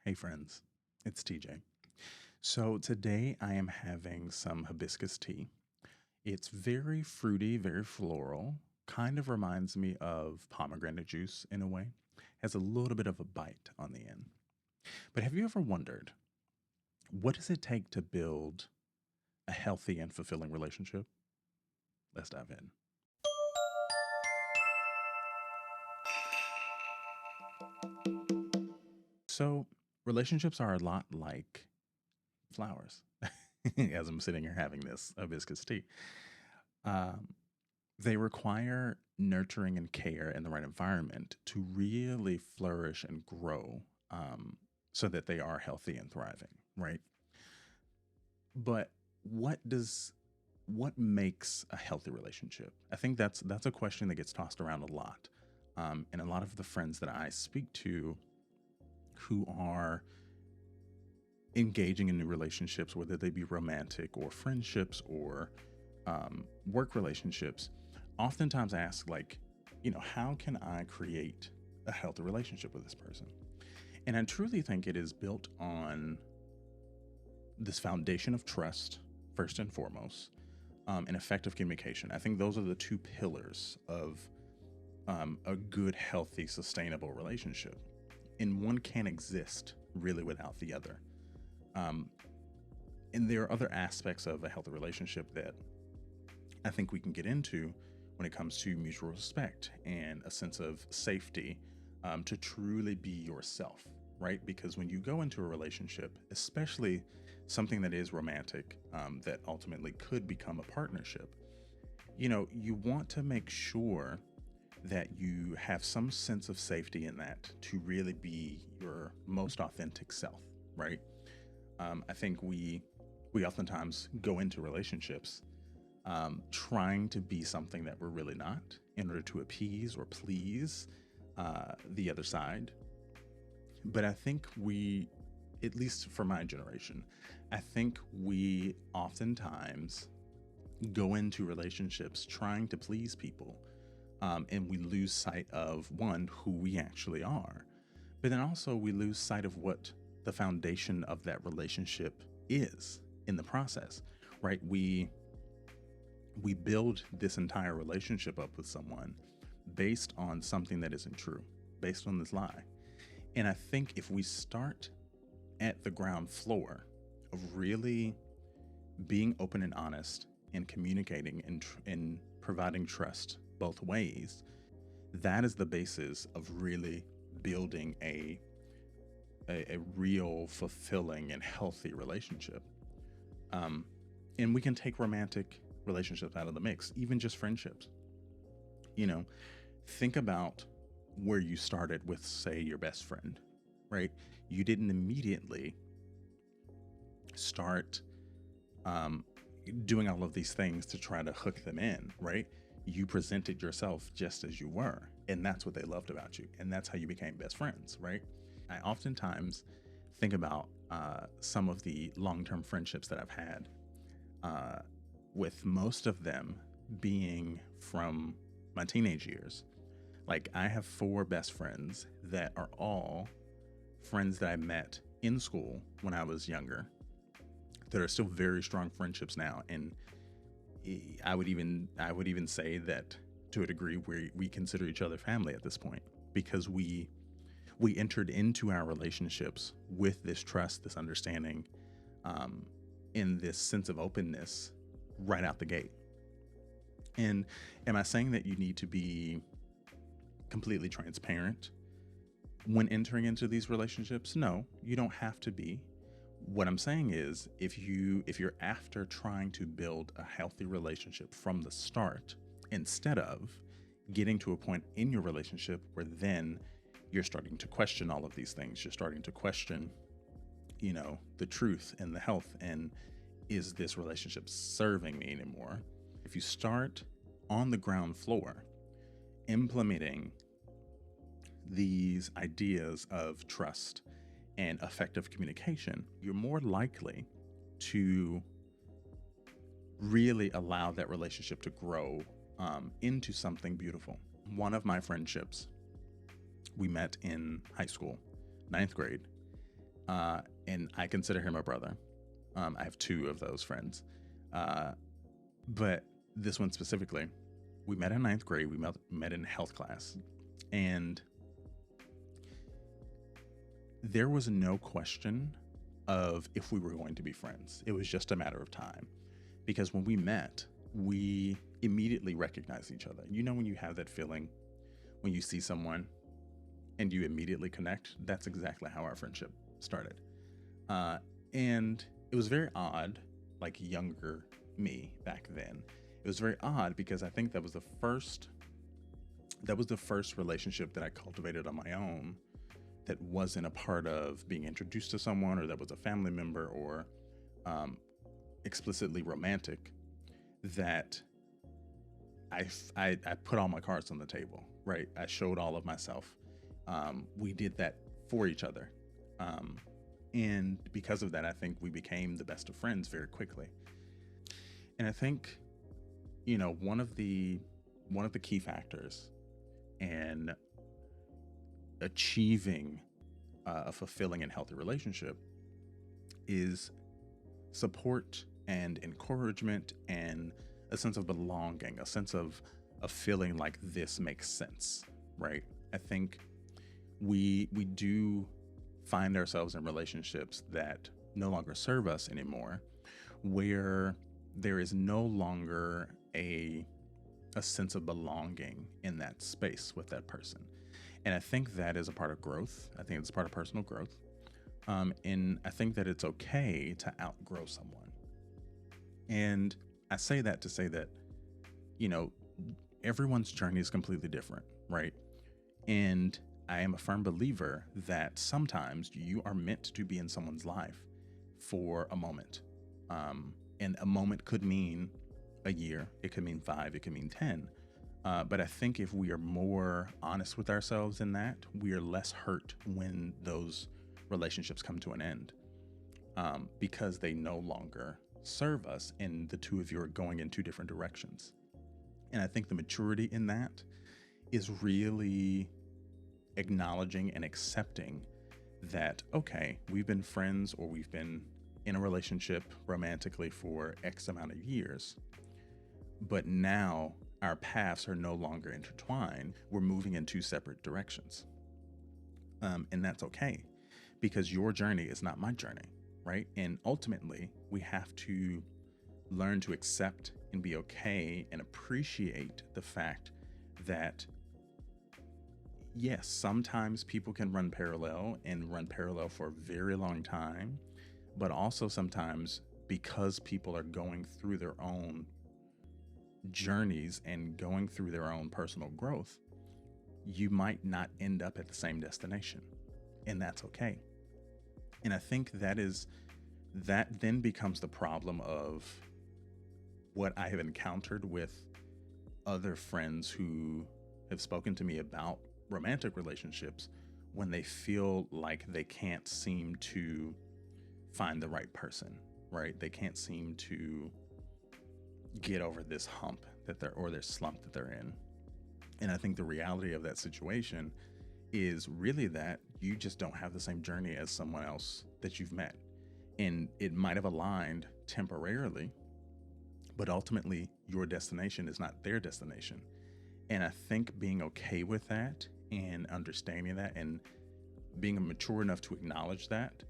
Hey friends, it's TJ. So today I am having some hibiscus tea. It's very fruity, very floral, kind of reminds me of pomegranate juice in a way, has a little bit of a bite on the end. But have you ever wondered, what does it take to build a healthy and fulfilling relationship? Let's dive in. So, relationships are a lot like flowers, as I'm sitting here having this hibiscus tea. Um, They require nurturing and care in the right environment to really flourish and grow, so that they are healthy and thriving, right? But what does what makes a healthy relationship? I think that's a question that gets tossed around a lot, and a lot of the friends that I speak to who are engaging in new relationships, whether they be romantic or friendships or work relationships, oftentimes ask, like, how can I create a healthy relationship with this person? And I truly think it is built on this foundation of trust, first and foremost, and effective communication. I think those are the two pillars of a good, healthy, sustainable relationship. And one can't exist really without the other. Um, and there are other aspects of a healthy relationship that I think we can get into when it comes to mutual respect and a sense of safety, to truly be yourself, right? Because when you go into a relationship, especially something that is romantic, that ultimately could become a partnership, you want to make sure that you have some sense of safety in that to really be your most authentic self, right? I think we oftentimes go into relationships trying to be something that we're really not in order to appease or please the other side. But I think at least for my generation, I think we oftentimes go into relationships trying to please people, and we lose sight of one, who we actually are. But then also we lose sight of what the foundation of that relationship is in the process, right? We build this entire relationship up with someone based on something that isn't true, based on this lie. And I think if we start at the ground floor of really being open and honest and communicating and providing trust both ways, that is the basis of really building a real fulfilling and healthy relationship. Um, and we can take romantic relationships out of the mix, even just friendships. You know, think about where you started with, say, your best friend, right? You didn't immediately start um, doing all of these things to try to hook them in, right? You presented yourself just as you were, and that's what they loved about you, and that's how you became best friends, right? I oftentimes think about some of the long-term friendships that I've had, with most of them being from my teenage years. Like, I have four best friends that are all friends that I met in school when I was younger, that are still very strong friendships now. And I would even say that to a degree we consider each other family at this point, because we entered into our relationships with this trust, this understanding, in this sense of openness right out the gate. And am I saying that you need to be completely transparent when entering into these relationships? No, you don't have to be. What I'm saying is, if you're after trying to build a healthy relationship from the start, instead of getting to a point in your relationship where then you're starting to question all of these things, you're starting to question, the truth and the health, and is this relationship serving me anymore? If you start on the ground floor implementing these ideas of trust and effective communication, you're more likely to really allow that relationship to grow into something beautiful. One of my friendships, we met in high school, ninth grade. And I consider him a brother. I have two of those friends. But this one specifically, we met in ninth grade. We met in health class. And there was no question of if we were going to be friends. It was just a matter of time. Because when we met, we immediately recognized each other. You know, when you have that feeling when you see someone and you immediately connect, that's exactly how our friendship started. And it was very odd, like younger me back then. It was very odd because I think that was the first relationship that I cultivated on my own that wasn't a part of being introduced to someone, or that was a family member, or explicitly romantic, that I put all my cards on the table, right? I showed all of myself. We did that for each other. And because of that, I think we became the best of friends very quickly. And I think, you know, one of the key factors in achieving a fulfilling and healthy relationship is support and encouragement and a sense of belonging, a sense of feeling like this makes sense, right? I think we do find ourselves in relationships that no longer serve us anymore, where there is no longer a sense of belonging in that space with that person. And I think that is a part of growth. I think it's part of personal growth. And I think that it's okay to outgrow someone. And I say that to say that, you know, everyone's journey is completely different, right? And I am a firm believer that sometimes you are meant to be in someone's life for a moment. And a moment could mean a year, it could mean 5, it could mean 10. But I think if we are more honest with ourselves in that, we are less hurt when those relationships come to an end, because they no longer serve us and the two of you are going in two different directions. And I think the maturity in that is really acknowledging and accepting that, okay, we've been friends or we've been in a relationship romantically for X amount of years, but now our paths are no longer intertwined. We're moving in two separate directions. And that's okay, because your journey is not my journey, right? And ultimately, we have to learn to accept and be okay and appreciate the fact that, yes, sometimes people can run parallel for a very long time, but also sometimes because people are going through their own journeys and going through their own personal growth, you might not end up at the same destination, and that's okay. And I think that then becomes the problem of what I have encountered with other friends who have spoken to me about romantic relationships, when they feel like they can't seem to find the right person, right? They can't seem to get over this hump or this slump that they're in. And I think the reality of that situation is really that you just don't have the same journey as someone else that you've met. And it might have aligned temporarily, but ultimately your destination is not their destination. And I think being okay with that and understanding that and being mature enough to acknowledge that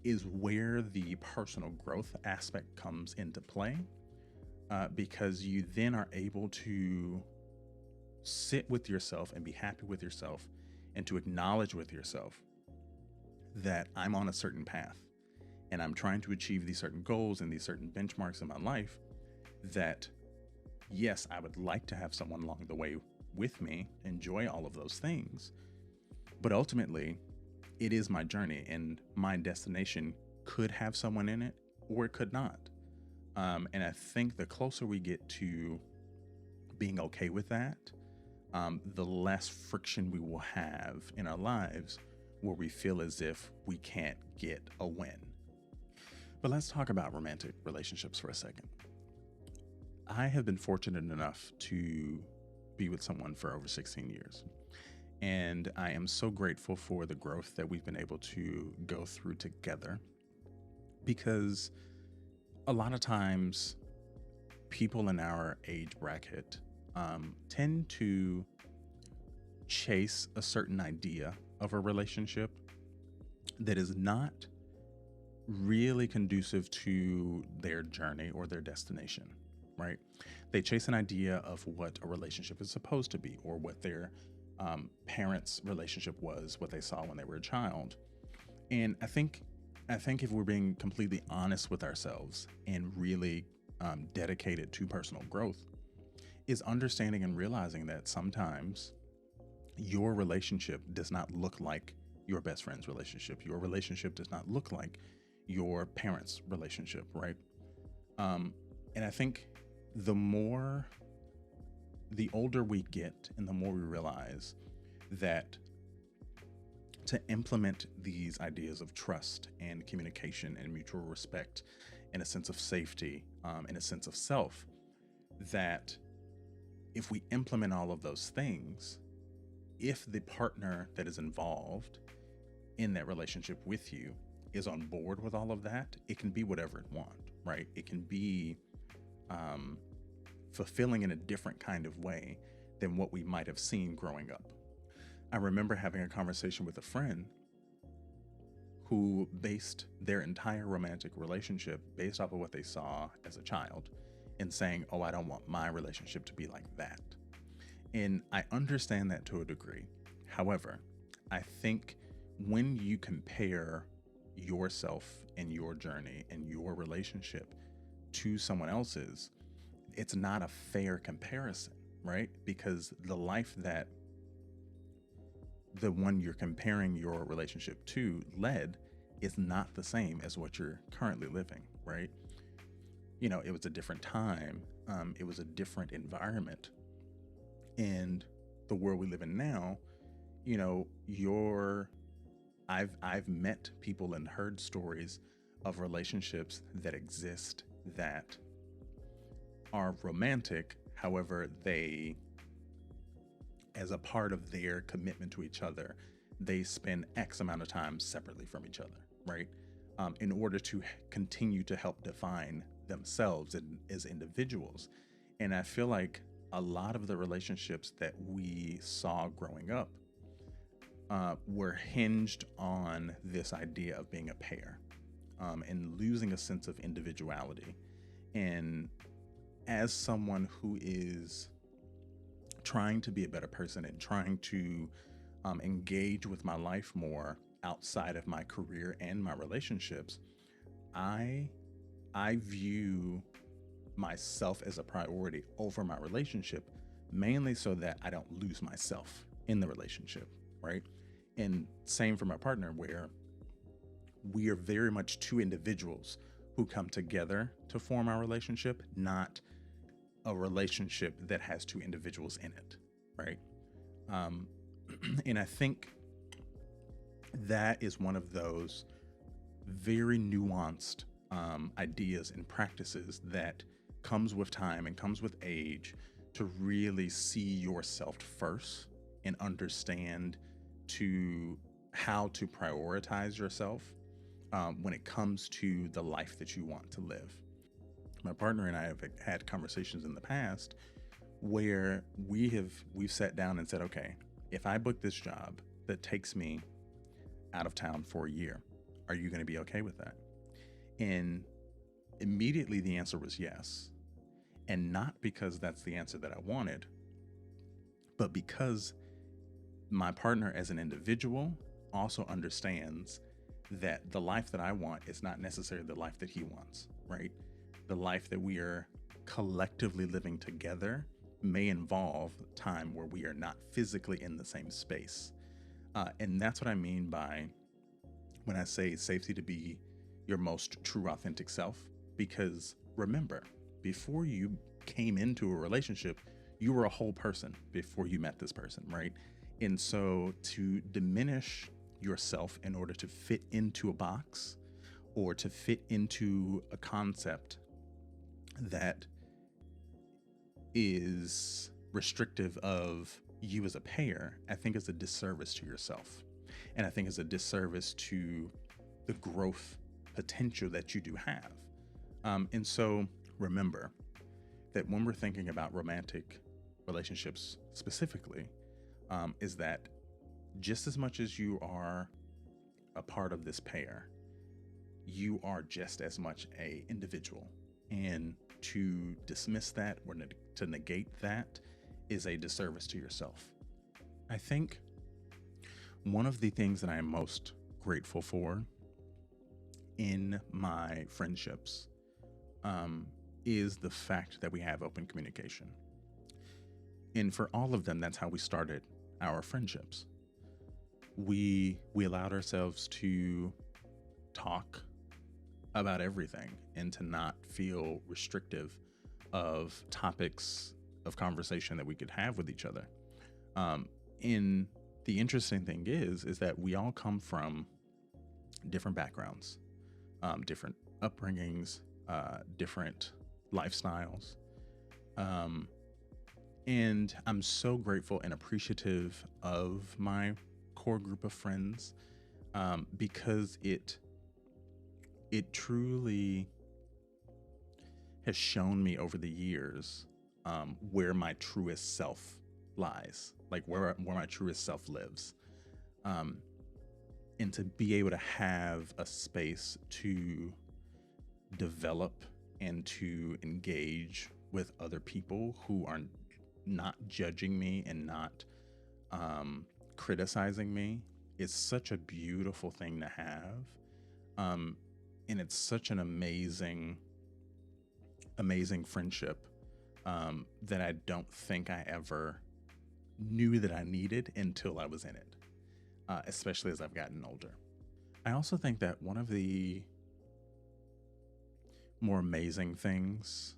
is where the personal growth aspect comes into play, because you then are able to sit with yourself and be happy with yourself, and to acknowledge with yourself that I'm on a certain path and I'm trying to achieve these certain goals and these certain benchmarks in my life, that yes, I would like to have someone along the way with me, enjoy all of those things, but ultimately it is my journey, and my destination could have someone in it or it could not. And I think the closer we get to being okay with that, the less friction we will have in our lives where we feel as if we can't get a win. But let's talk about romantic relationships for a second. I have been fortunate enough to be with someone for over 16 years. And I am so grateful for the growth that we've been able to go through together, because a lot of times people in our age bracket tend to chase a certain idea of a relationship that is not really conducive to their journey or their destination, right? They chase an idea of what a relationship is supposed to be, or what their parents' relationship was, what they saw when they were a child. And I think if we're being completely honest with ourselves and really dedicated to personal growth, is understanding and realizing that sometimes your relationship does not look like your best friend's relationship. Your relationship does not look like your parents' relationship, right? And I think the more, the older we get, and the more we realize that to implement these ideas of trust and communication and mutual respect and a sense of safety and a sense of self, that if we implement all of those things, if the partner that is involved in that relationship with you is on board with all of that, it can be whatever it wants, right? It can be fulfilling in a different kind of way than what we might have seen growing up. I remember having a conversation with a friend who based their entire romantic relationship based off of what they saw as a child, and saying, oh, I don't want my relationship to be like that. And I understand that to a degree. However, I think when you compare yourself and your journey and your relationship to someone else's, it's not a fair comparison, right? Because the life that the one you're comparing your relationship to led is not the same as what you're currently living, right? You know, it was a different time. It was a different environment. And the world we live in now, you know, I've met people and heard stories of relationships that exist that are romantic. However, they, as a part of their commitment to each other, they spend X amount of time separately from each other, right? In order to continue to help define themselves as individuals. And I feel like a lot of the relationships that we saw growing up were hinged on this idea of being a pair and losing a sense of individuality. And as someone who is trying to be a better person and trying to engage with my life more outside of my career and my relationships, I view myself as a priority over my relationship, mainly so that I don't lose myself in the relationship, right? And same for my partner, where we are very much two individuals who come together to form our relationship, not a relationship that has two individuals in it, right? And I think that is one of those very nuanced ideas and practices that comes with time and comes with age, to really see yourself first and understand to how to prioritize yourself when it comes to the life that you want to live. My partner and I have had conversations in the past where we've sat down and said, okay, if I book this job that takes me out of town for a year, are you going to be okay with that? And immediately the answer was yes. And not because that's the answer that I wanted, but because my partner as an individual also understands that the life that I want is not necessarily the life that he wants, right? The life that we are collectively living together may involve time where we are not physically in the same space. And that's what I mean by when I say safety to be your most true, authentic self. Because remember, before you came into a relationship, you were a whole person before you met this person, right? And so to diminish yourself in order to fit into a box or to fit into a concept that is restrictive of you as a payer, I think is a disservice to yourself. And I think it's a disservice to the growth potential that you do have. And so remember that when we're thinking about romantic relationships specifically, is that just as much as you are a part of this pair, you are just as much a individual. And to dismiss that or to negate that is a disservice to yourself. I think one of the things that I am most grateful for in my friendships is the fact that we have open communication. And for all of them, that's how we started our friendships. We allowed ourselves to talk about everything and to not feel restrictive of topics of conversation that we could have with each other. And the interesting thing is that we all come from different backgrounds, different upbringings, different lifestyles. And I'm so grateful and appreciative of my core group of friends, because it truly has shown me over the years where my truest self lies, like where my truest self lives. And to be able to have a space to develop and to engage with other people who are not judging me and not criticizing me is such a beautiful thing to have. And it's such an amazing friendship that I don't think I ever knew that I needed until I was in it, especially as I've gotten older. I also think that one of the more amazing things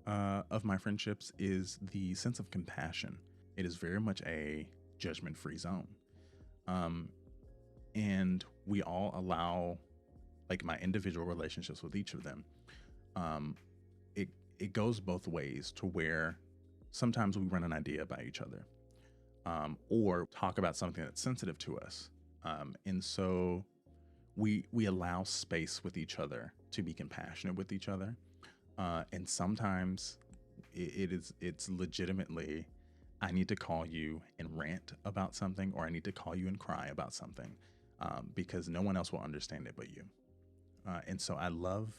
of my friendships is the sense of compassion. It is very much a judgment-free zone. And we all allow, like, my individual relationships with each of them, it goes both ways, to where sometimes we run an idea by each other, or talk about something that's sensitive to us. And so we allow space with each other to be compassionate with each other. And sometimes it's legitimately, I need to call you and rant about something, or I need to call you and cry about something, because no one else will understand it but you. And so I love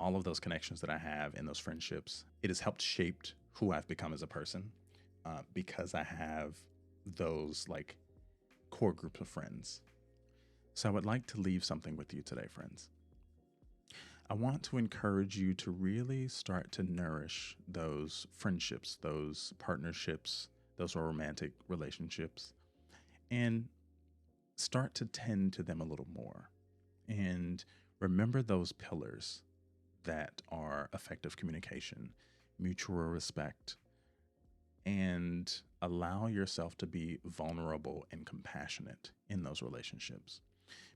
all of those connections that I have in those friendships. It has helped shape who I've become as a person, because I have those, like, core group of friends. So I would like to leave something with you today, friends. I want to encourage you to really start to nourish those friendships, those partnerships, those romantic relationships, and start to tend to them a little more. And remember those pillars that are effective communication, mutual respect, and allow yourself to be vulnerable and compassionate in those relationships.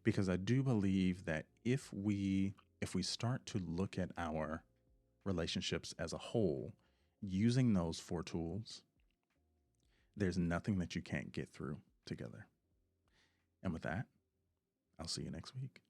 Because I do believe that if we start to look at our relationships as a whole, using those 4 tools, there's nothing that you can't get through together. And with that, I'll see you next week.